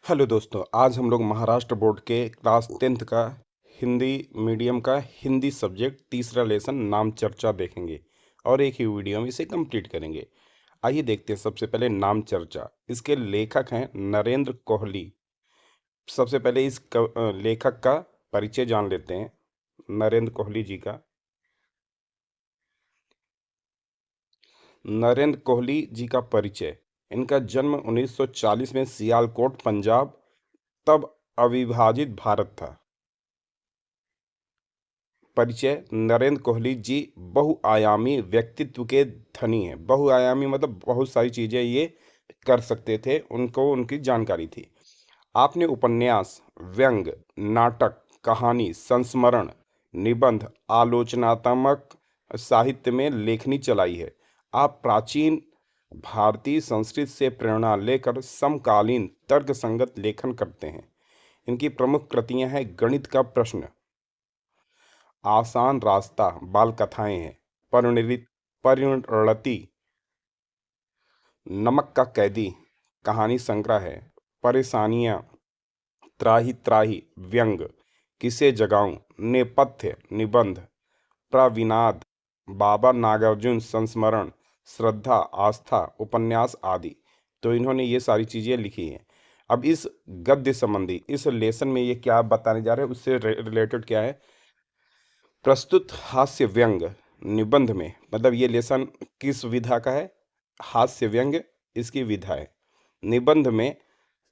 Hello दोस्तों, आज हम लोग महाराष्ट्र बोर्ड के क्लास 10th का हिंदी मीडियम का हिंदी सब्जेक्ट तीसरा लेसन नाम चर्चा देखेंगे और एक ही वीडियो में इसे कंप्लीट करेंगे। आइए देखते हैं सबसे पहले नाम चर्चा। इसके लेखक हैं नरेंद्र कोहली। सबसे पहले लेखक का परिचय जान लेते हैं, नरेंद्र कोहली जी का। नरेंद्र कोहली जी का परिचय। इनका जन्म 1940 में सियालकोट, पंजाब, तब अविभाजित भारत था। परिचय। नरेंद्र कोहली जी बहुआयामी व्यक्तित्व के धनी हैं। बहुआयामी मतलब बहुत सारी चीजें ये कर सकते थे, उनको उनकी जानकारी थी। आपने उपन्यास, व्यंग, नाटक, कहानी, संस्मरण, निबंध, आलोचनात्मक साहित्य में लेखनी चलाई है। आप प्राचीन भारतीय संस्कृत से प्रेरणा लेकर समकालीन तर्कसंगत लेखन करते हैं। इनकी प्रमुख कृतियां हैं गणित का प्रश्न, आसान रास्ता, बाल कथाएं हैं, परिणति, नमक का कैदी, कहानी संग्रह है, परेशानियां, त्राही त्राही, व्यंग, किसे जगाऊं, नेपथ्य, निबंध, प्रविनाद, बाबा नागार्जुन संस्मरण, श्रद्धा, आस्था, उपन्यास आदि। तो इन्होंने ये सारी चीजें लिखी हैं। अब इस गद्य संबंधी इस लेसन में ये क्या बताने जा रहे हैं, उससे रिलेटेड क्या है। प्रस्तुत हास्य व्यंग निबंध में, मतलब ये लेसन किस विधा का है, हास्य व्यंग इसकी विधा है। निबंध में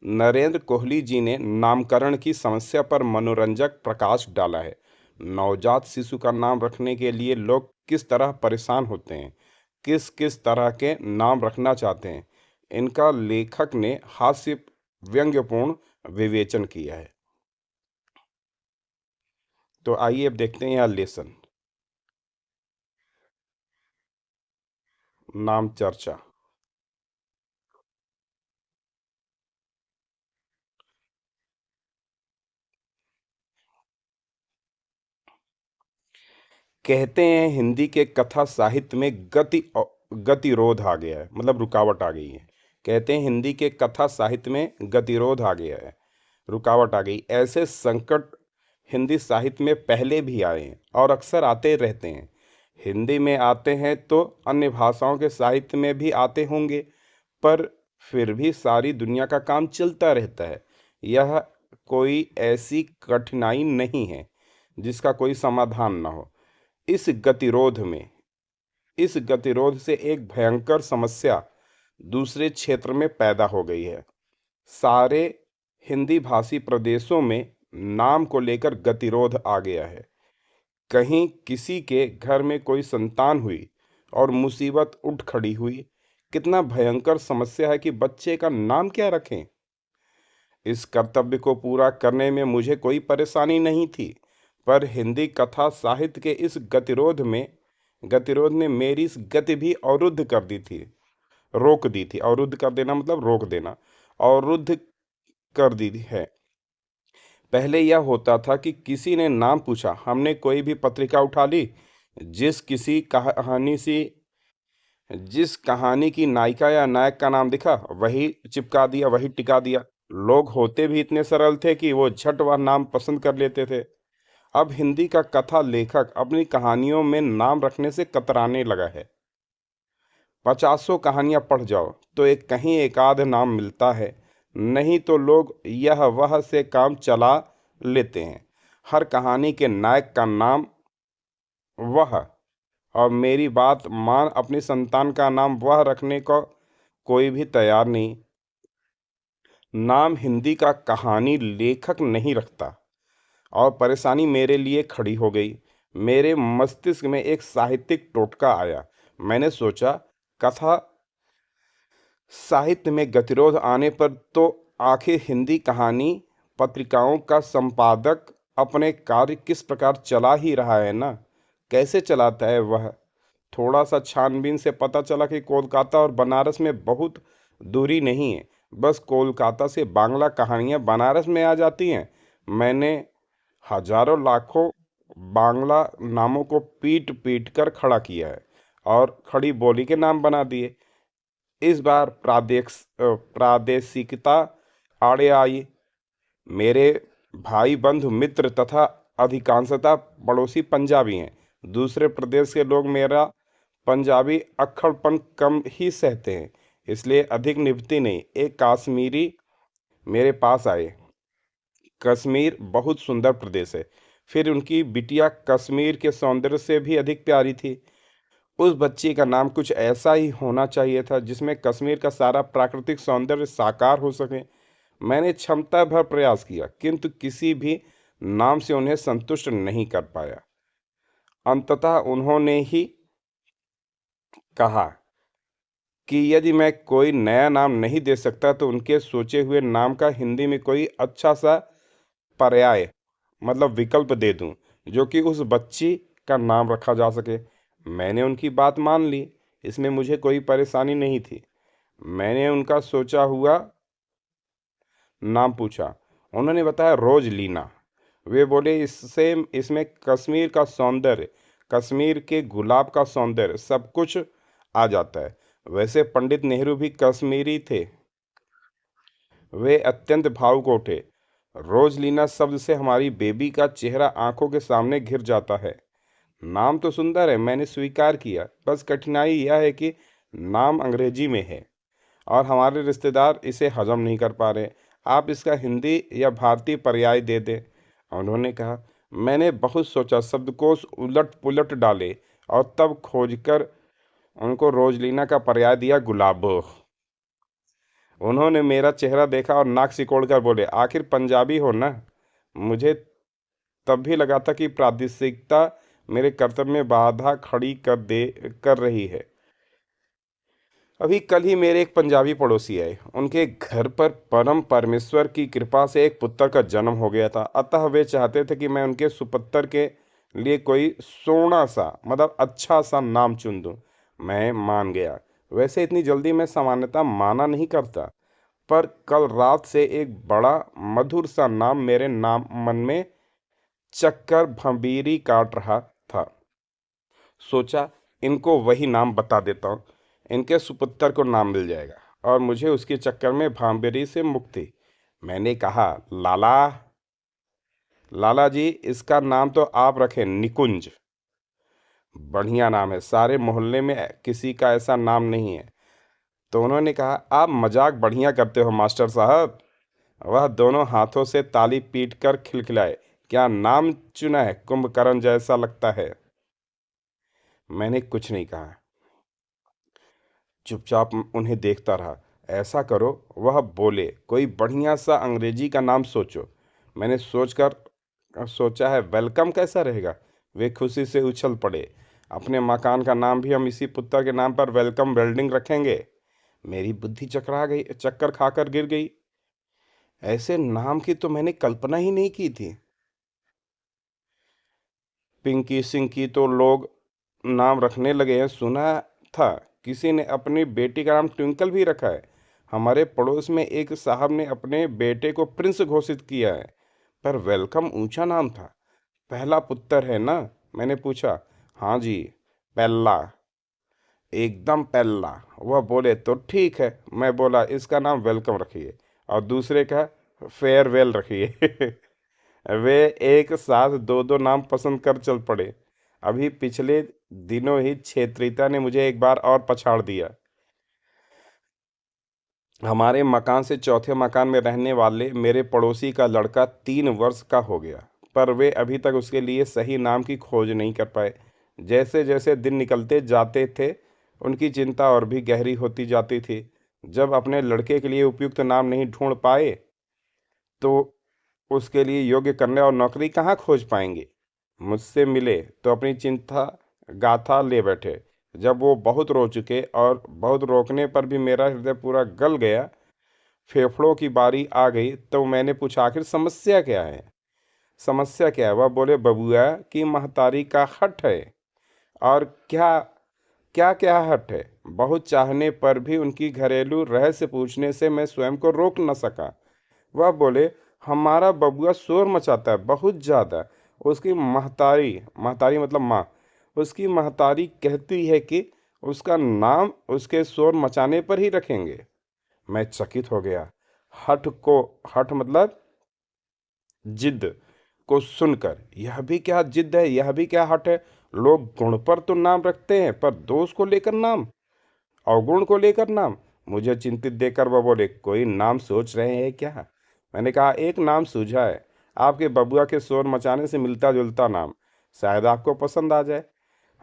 नरेंद्र कोहली जी ने नामकरण की समस्या पर मनोरंजक प्रकाश डाला है। नवजात शिशु का नाम रखने के लिए लोग किस तरह परेशान होते हैं, किस किस तरह के नाम रखना चाहते हैं, इनका लेखक ने हास्य व्यंग्यपूर्ण विवेचन किया है। तो आइए अब देखते हैं यह लेसन। नाम चर्चा। कहते हैं हिंदी के कथा साहित्य में गतिरोध आ गया है, मतलब रुकावट आ गई है। कहते हैं हिंदी के कथा साहित्य में गतिरोध आ गया है, रुकावट आ गई। ऐसे संकट हिंदी साहित्य में पहले भी आए हैं और अक्सर आते रहते हैं। हिंदी में आते हैं तो अन्य भाषाओं के साहित्य में भी आते होंगे, पर फिर भी सारी दुनिया का काम चलता रहता है। यह कोई ऐसी कठिनाई नहीं है जिसका कोई समाधान न हो। इस गतिरोध में इस गतिरोध से एक भयंकर समस्या दूसरे क्षेत्र में पैदा हो गई है। सारे हिंदी भाषी प्रदेशों में नाम को लेकर गतिरोध आ गया है। कहीं किसी के घर में कोई संतान हुई और मुसीबत उठ खड़ी हुई। कितना भयंकर समस्या है कि बच्चे का नाम क्या रखें। इस कर्तव्य को पूरा करने में मुझे कोई परेशानी नहीं थी, पर हिंदी कथा साहित्य के इस गतिरोध ने मेरी इस गति भी अवरुद्ध कर दी थी, रोक दी थी। अवरुद्ध कर देना मतलब रोक देना, अवरुद्ध कर दी है। पहले यह होता था कि किसी ने नाम पूछा, हमने कोई भी पत्रिका उठा ली, जिस किसी कहानी सी जिस कहानी की नायिका या नायक का नाम दिखा वही चिपका दिया, वही टिका दिया। लोग होते भी इतने सरल थे कि वो झट वह नाम पसंद कर लेते थे। अब हिंदी का कथा लेखक अपनी कहानियों में नाम रखने से कतराने लगा है। पचासों कहानियां पढ़ जाओ तो कहीं एक आध नाम मिलता है, नहीं तो लोग यह वह से काम चला लेते हैं। हर कहानी के नायक का नाम वह, और मेरी बात मान, अपनी संतान का नाम वह रखने को कोई भी तैयार नहीं। नाम हिंदी का कहानी लेखक नहीं रखता, और परेशानी मेरे लिए खड़ी हो गई। मेरे मस्तिष्क में एक साहित्यिक टोटका आया। मैंने सोचा, कथा साहित्य में गतिरोध आने पर तो आखिर हिंदी कहानी पत्रिकाओं का संपादक अपने कार्य किस प्रकार चला ही रहा है ना। कैसे चलाता है वह। थोड़ा सा छानबीन से पता चला कि कोलकाता और बनारस में बहुत दूरी नहीं है, बस कोलकाता से बांग्ला कहानियां बनारस में आ जाती हैं। मैंने हजारों लाखों बांग्ला नामों को पीट पीट कर खड़ा किया है और खड़ी बोली के नाम बना दिए। इस बार प्रादेशिकता आड़े आई। मेरे भाई बंधु मित्र तथा अधिकांशतः पड़ोसी पंजाबी हैं। दूसरे प्रदेश के लोग मेरा पंजाबी अक्खड़पन कम ही सहते हैं, इसलिए अधिक निभती नहीं। एक काश्मीरी मेरे पास आए। कश्मीर बहुत सुंदर प्रदेश है। फिर उनकी बिटिया कश्मीर के सौंदर्य से भी अधिक प्यारी थी। उस बच्ची का नाम कुछ ऐसा ही होना चाहिए था जिसमें कश्मीर का सारा प्राकृतिक सौंदर्य साकार हो सके। मैंने क्षमता भर प्रयास किया, किंतु किसी भी नाम से उन्हें संतुष्ट नहीं कर पाया। अंततः उन्होंने ही कहा कि यदि मैं कोई नया नाम नहीं दे सकता तो उनके सोचे हुए नाम का हिंदी में कोई अच्छा सा पर्याय मतलब विकल्प दे दूं, जो कि उस बच्ची का नाम रखा जा सके। मैंने उनकी बात मान ली। इसमें मुझे कोई परेशानी नहीं थी। मैंने उनका सोचा हुआ नाम पूछा। उन्होंने बताया रोजलीना। वे बोले इससे इसमें कश्मीर का सौंदर्य, कश्मीर के गुलाब का सौंदर्य सब कुछ आ जाता है। वैसे पंडित नेहरू भी कश्मीरी थे। वे अत्यंत भावुक उठे। रोजलीना शब्द से हमारी बेबी का चेहरा आंखों के सामने घिर जाता है। नाम तो सुंदर है, मैंने स्वीकार किया। बस कठिनाई यह है कि नाम अंग्रेजी में है और हमारे रिश्तेदार इसे हजम नहीं कर पा रहे। आप इसका हिंदी या भारतीय पर्याय दे दें। उन्होंने कहा। मैंने बहुत सोचा, शब्दकोश उलट पुलट डाले और तब खोजकर उनको रोजलीना का पर्याय दिया, गुलाबो। उन्होंने मेरा चेहरा देखा और नाक सिकोड़कर बोले, आखिर पंजाबी हो ना। मुझे तब भी लगा था कि प्रादेशिकता मेरे कर्तव्य में बाधा खड़ी कर रही है। अभी कल ही मेरे एक पंजाबी पड़ोसी आए। उनके घर पर परम परमेश्वर की कृपा से एक पुत्र का जन्म हो गया था। अतः वे चाहते थे कि मैं उनके सुपुत्र के लिए कोई सोना सा मतलब अच्छा सा नाम चुन दूं। मैं मान गया। वैसे इतनी जल्दी मैं सामान्यतः माना नहीं करता, पर कल रात से एक बड़ा मधुर सा नाम मेरे नाम मन में चक्कर भंबीरी काट रहा था। सोचा इनको वही नाम बता देता हूँ, इनके सुपुत्र को नाम मिल जाएगा और मुझे उसके चक्कर में भांबेरी से मुक्ति। मैंने कहा, लाला लाला जी, इसका नाम तो आप रखें, निकुंज। बढ़िया नाम है, सारे मोहल्ले में किसी का ऐसा नाम नहीं है। तो उन्होंने कहा, आप मजाक बढ़िया करते हो मास्टर साहब। वह दोनों हाथों से ताली पीट कर खिलखिलाए। क्या नाम चुना है, कुंभकर्ण जैसा लगता है। मैंने कुछ नहीं कहा, चुपचाप उन्हें देखता रहा। ऐसा करो, वह बोले, कोई बढ़िया सा अंग्रेजी का नाम सोचो। मैंने सोचा है, वेलकम कैसा रहेगा। वे खुशी से उछल पड़े। अपने मकान का नाम भी हम इसी पुत्र के नाम पर वेलकम बिल्डिंग रखेंगे। मेरी बुद्धि चक्कर खाकर गिर गई। ऐसे नाम की तो मैंने कल्पना ही नहीं की थी। पिंकी सिंह की तो लोग नाम रखने लगे हैं, सुना था। किसी ने अपनी बेटी का नाम ट्विंकल भी रखा है। हमारे पड़ोस में एक साहब ने अपने बेटे को प्रिंस घोषित किया है। पर वेलकम ऊंचा नाम था। पहला पुत्र है ना, मैंने पूछा। हाँ जी, पहला, एकदम पहला। वह बोले, तो ठीक है। मैं बोला, इसका नाम वेलकम रखिए और दूसरे का फेयरवेल रखिए। वे एक साथ दो दो नाम पसंद कर चल पड़े। अभी पिछले दिनों ही क्षेत्रीयता ने मुझे एक बार और पछाड़ दिया। हमारे मकान से चौथे मकान में रहने वाले मेरे पड़ोसी का लड़का 3 वर्ष का हो गया, पर वे अभी तक उसके लिए सही नाम की खोज नहीं कर पाए। जैसे जैसे दिन निकलते जाते थे, उनकी चिंता और भी गहरी होती जाती थी। जब अपने लड़के के लिए उपयुक्त नाम नहीं ढूंढ पाए तो उसके लिए योग्य कन्या और नौकरी कहाँ खोज पाएंगे। मुझसे मिले तो अपनी चिंता गाथा ले बैठे। जब वो बहुत रो चुके और बहुत रोकने पर भी मेरा हृदय पूरा गल गया, फेफड़ों की बारी आ गई, तो मैंने पूछा, आखिर समस्या क्या है। समस्या क्या है, वह बोले, बबुआ की महतारी का हठ है। और क्या क्या क्या हठ है। बहुत चाहने पर भी उनकी घरेलू रहस्य पूछने से मैं स्वयं को रोक न सका। वह बोले, हमारा बबुआ शोर मचाता है बहुत ज़्यादा। उसकी महतारी, महतारी मतलब माँ, उसकी महतारी कहती है कि उसका नाम उसके शोर मचाने पर ही रखेंगे। मैं चकित हो गया। हठ मतलब जिद को सुनकर, यह भी क्या जिद है, यह भी क्या हठ है। लोग गुण पर तो नाम रखते हैं, पर दोष को लेकर नाम, अवगुण को लेकर नाम। मुझे चिंतित देखकर वह बोले, कोई नाम सोच रहे हैं क्या? मैंने कहा, एक नाम सूझा है, आपके बबुआ के शोर मचाने से मिलता जुलता नाम, शायद आपको पसंद आ जाए।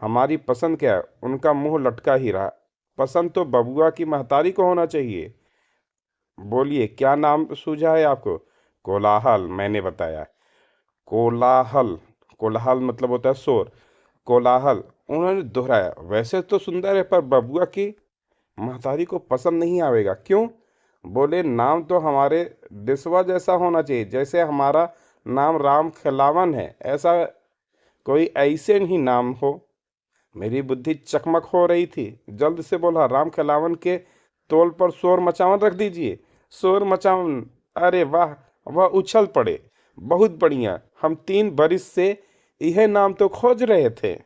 हमारी पसंद क्या है, उनका मुंह लटका ही रहा। पसंद तो बबुआ की महतारी को होना चाहिए। बोलिए, क्या नाम सूझा है आपको? कोलाहल, मैंने बताया। कोलाहल, कोलाहल मतलब होता है शोर। कोलाहल, उन्होंने दोहराया। वैसे तो सुंदर है, पर बबुआ की महतारी को पसंद नहीं आवेगा। क्यों? बोले, नाम तो हमारे देशवा जैसा होना चाहिए, जैसे हमारा नाम राम खिलावन है, ऐसा कोई ऐसे ही नाम हो। मेरी बुद्धि चकमक हो रही थी, जल्द से बोला, राम खिलावन के तोल पर शोर मचावन रख दीजिए। शोर मचावन, अरे वाह! वह उछल पड़े। बहुत बढ़िया, हम 3 बरिस से यह नाम तो खोज रहे थे।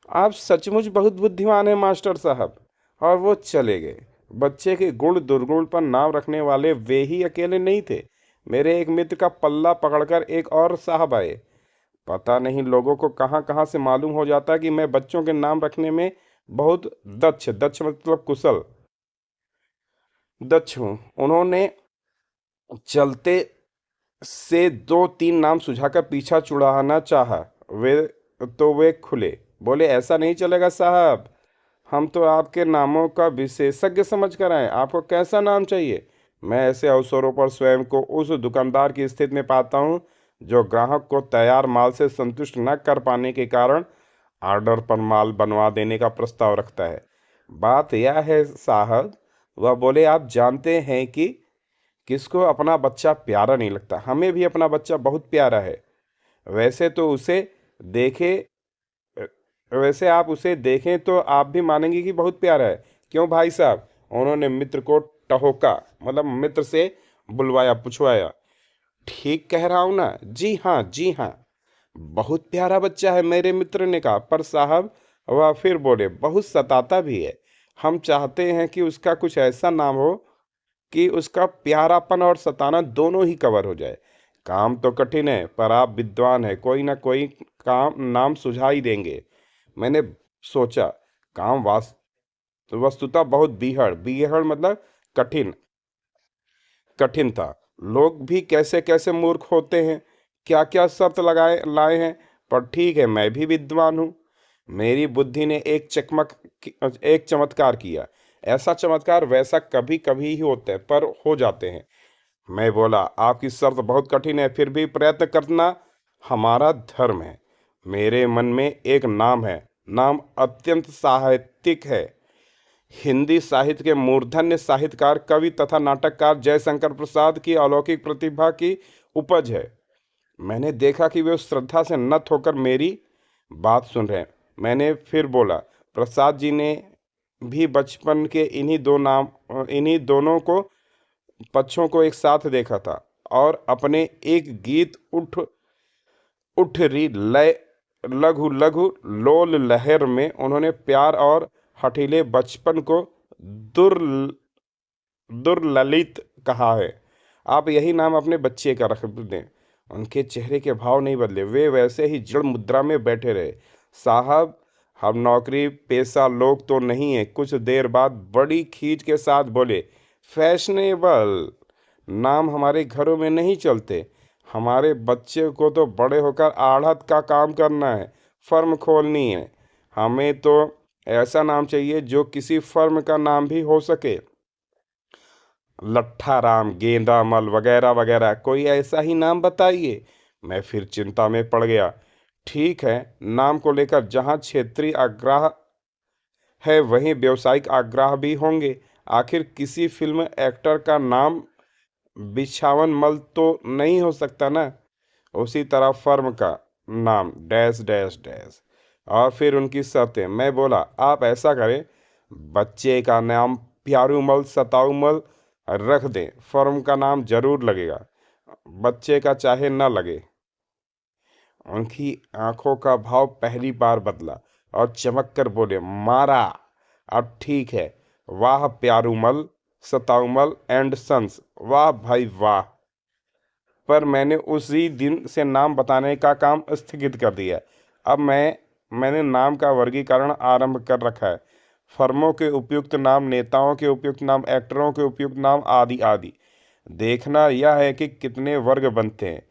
आप सचमुच बहुत बुद्धिमान हैं मास्टर साहब। और वो चले गए। बच्चे के गुण दुर्गुण पर नाम रखने वाले वे ही अकेले नहीं थे। मेरे एक मित्र का पल्ला पकड़कर एक और साहब आए। पता नहीं लोगों को कहाँ कहाँ से मालूम हो जाता है कि मैं बच्चों के नाम रखने में बहुत दक्ष, दक्ष मतलब कुशल, दक्ष हूँ। उन्होंने चलते से 2-3 नाम सुझाकर पीछा छुड़ाना चाहा। वे खुले। बोले, ऐसा नहीं चलेगा साहब, हम तो आपके नामों का विशेषज्ञ समझ कर आए। आपको कैसा नाम चाहिए? मैं ऐसे अवसरों पर स्वयं को उस दुकानदार की स्थिति में पाता हूँ जो ग्राहक को तैयार माल से संतुष्ट न कर पाने के कारण ऑर्डर पर माल बनवा देने का प्रस्ताव रखता है। बात यह है साहब, वह बोले, आप जानते हैं कि किसको अपना बच्चा प्यारा नहीं लगता। हमें भी अपना बच्चा बहुत प्यारा है। वैसे तो उसे देखे वैसे आप उसे देखें तो आप भी मानेंगे कि बहुत प्यारा है। क्यों भाई साहब? उन्होंने मित्र को टहोका, मतलब मित्र से बुलवाया, पूछवाया। ठीक कह रहा हूं ना? जी हाँ, जी हाँ, बहुत प्यारा बच्चा है, मेरे मित्र ने कहा। पर साहब, वह फिर बोले, बहुत सताता भी है। हम चाहते हैं कि उसका कुछ ऐसा नाम हो कि उसका प्यारापन और सताना दोनों ही कवर हो जाए। काम तो कठिन है, पर आप विद्वान हैं, कोई ना कोई काम नाम सुझा ही देंगे। मैंने सोचा, काम वस्तुतः बहुत बीहड़, बीहड़ मतलब कठिन, कठिन था। लोग भी कैसे कैसे मूर्ख होते हैं, क्या क्या शर्त लगाए लाए हैं। पर ठीक है, मैं भी विद्वान हूँ। मेरी बुद्धि ने एक चमत्कार किया। ऐसा चमत्कार वैसा कभी कभी ही होते हैं, पर हो जाते हैं। मैं बोला, आपकी शर्त बहुत कठिन है, फिर भी प्रयत्न करना हमारा धर्म है। मेरे मन में एक नाम है। नाम अत्यंत साहित्यिक है। हिंदी साहित्य के मूर्धन्य साहित्यकार, कवि तथा नाटककार जयशंकर प्रसाद की अलौकिक प्रतिभा की उपज है। मैंने देखा कि वे श्रद्धा से नत होकर मेरी बात सुन रहे हैं। मैंने फिर बोला, प्रसाद जी ने भी बचपन के इन्हीं दोनों को पक्षों को एक साथ देखा था, और अपने एक गीत उठ उठ री लय लघु लघु लोल लहर में उन्होंने प्यार और हठीले बचपन को दुर दुर्ललित कहा है। आप यही नाम अपने बच्चे का रख दें। उनके चेहरे के भाव नहीं बदले, वे वैसे ही जड़ मुद्रा में बैठे रहे। साहब, हम नौकरी पेशा लोग तो नहीं है। कुछ देर बाद बड़ी खींच के साथ बोले, फैशनेबल नाम हमारे घरों में नहीं चलते। हमारे बच्चे को तो बड़े होकर आढ़त का काम करना है, फर्म खोलनी है। हमें तो ऐसा नाम चाहिए जो किसी फर्म का नाम भी हो सके। लट्ठा राम, गेंदा मल वगैरह वगैरह, कोई ऐसा ही नाम बताइए। मैं फिर चिंता में पड़ गया। ठीक है, नाम को लेकर जहाँ क्षेत्रीय आग्रह है, वहीं व्यावसायिक आग्रह भी होंगे। आखिर किसी फिल्म एक्टर का नाम बिछावन मल तो नहीं हो सकता ना। उसी तरह फर्म का नाम डैश डैश डैश। और फिर उनकी शर्तें। मैं बोला, आप ऐसा करें, बच्चे का नाम प्यारूमल सताऊमल रख दें। फर्म का नाम जरूर लगेगा, बच्चे का चाहे न लगे। उनकी आंखों का भाव पहली बार बदला और चमक कर बोले, मारा। अब ठीक है। वाह प्यारूमल, सताउमल एंड सन्स। वाह भाई वाह। पर मैंने उसी दिन से नाम बताने का काम स्थगित कर दिया। अब मैंने नाम का वर्गीकरण आरंभ कर रखा है। फर्मों के उपयुक्त नाम, नेताओं के उपयुक्त नाम, एक्टरों के उपयुक्त नाम, आदि आदि। देखना यह है कि कितने वर्ग बनते हैं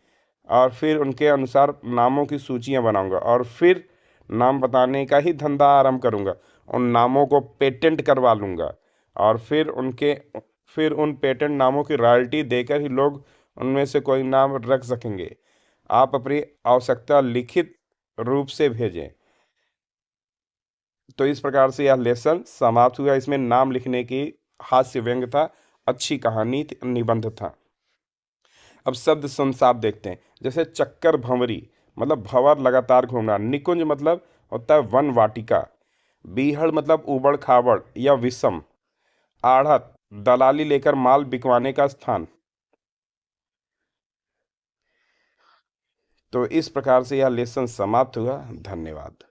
और फिर उनके अनुसार नामों की सूचियां बनाऊंगा और फिर नाम बताने का ही धंधा आरंभ करूंगा। उन नामों को पेटेंट करवा लूंगा और फिर उन पेटेंट नामों की रॉयल्टी देकर ही लोग उनमें से कोई नाम रख सकेंगे। आप अपनी आवश्यकता लिखित रूप से भेजें। तो इस प्रकार से यह लेसन समाप्त हुआ। इसमें नाम लिखने की हास्य व्यंग था, अच्छी कहानी निबंध था। अब शब्द संसार देखते हैं। जैसे चक्कर भंवरी मतलब भंवर लगातार घूमना। निकुंज मतलब होता है वन वाटिका। बीहड़ मतलब उबड़ खाबड़ या विषम। आढ़त दलाली लेकर माल बिकवाने का स्थान। तो इस प्रकार से यह लेसन समाप्त हुआ। धन्यवाद।